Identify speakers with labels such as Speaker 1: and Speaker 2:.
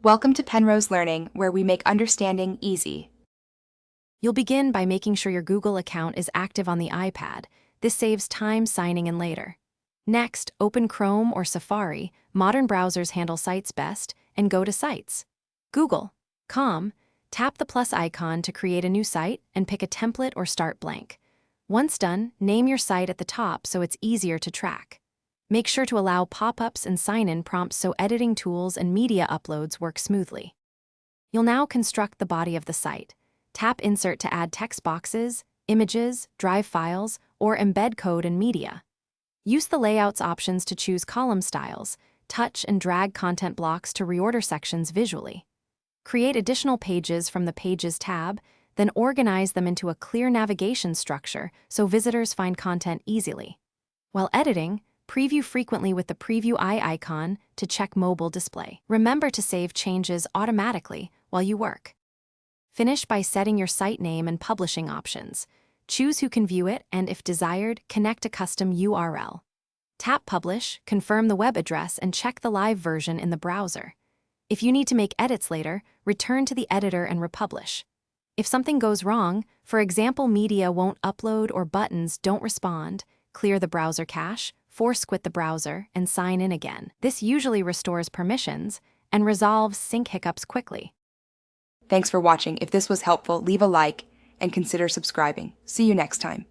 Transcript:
Speaker 1: Welcome to Penrose Learning, where we make understanding easy.
Speaker 2: You'll begin by making sure your Google account is active on the iPad. This saves time signing in later. Next, open Chrome or Safari. Modern browsers handle sites best, and go to Sites. Google.com. Tap the plus icon to create a new site and pick a template or start blank. Once done, name your site at the top so it's easier to track. Make sure to allow pop-ups and sign-in prompts so editing tools and media uploads work smoothly. You'll now construct the body of the site. Tap Insert to add text boxes, images, drive files, or embed code and media. Use the Layouts options to choose column styles, touch and drag content blocks to reorder sections visually. Create additional pages from the Pages tab, then organize them into a clear navigation structure so visitors find content easily. While editing, preview frequently with the Preview Eye icon to check mobile display. Remember to save changes automatically while you work. Finish by setting your site name and publishing options. Choose who can view it and, if desired, connect a custom URL. Tap Publish, confirm the web address, and check the live version in the browser. If you need to make edits later, return to the editor and republish. If something goes wrong, for example, media won't upload or buttons don't respond, clear the browser cache, force quit the browser, and sign in again. This usually restores permissions and resolves sync hiccups quickly.
Speaker 1: Thanks for watching. If this was helpful, leave a like and consider subscribing. See you next time.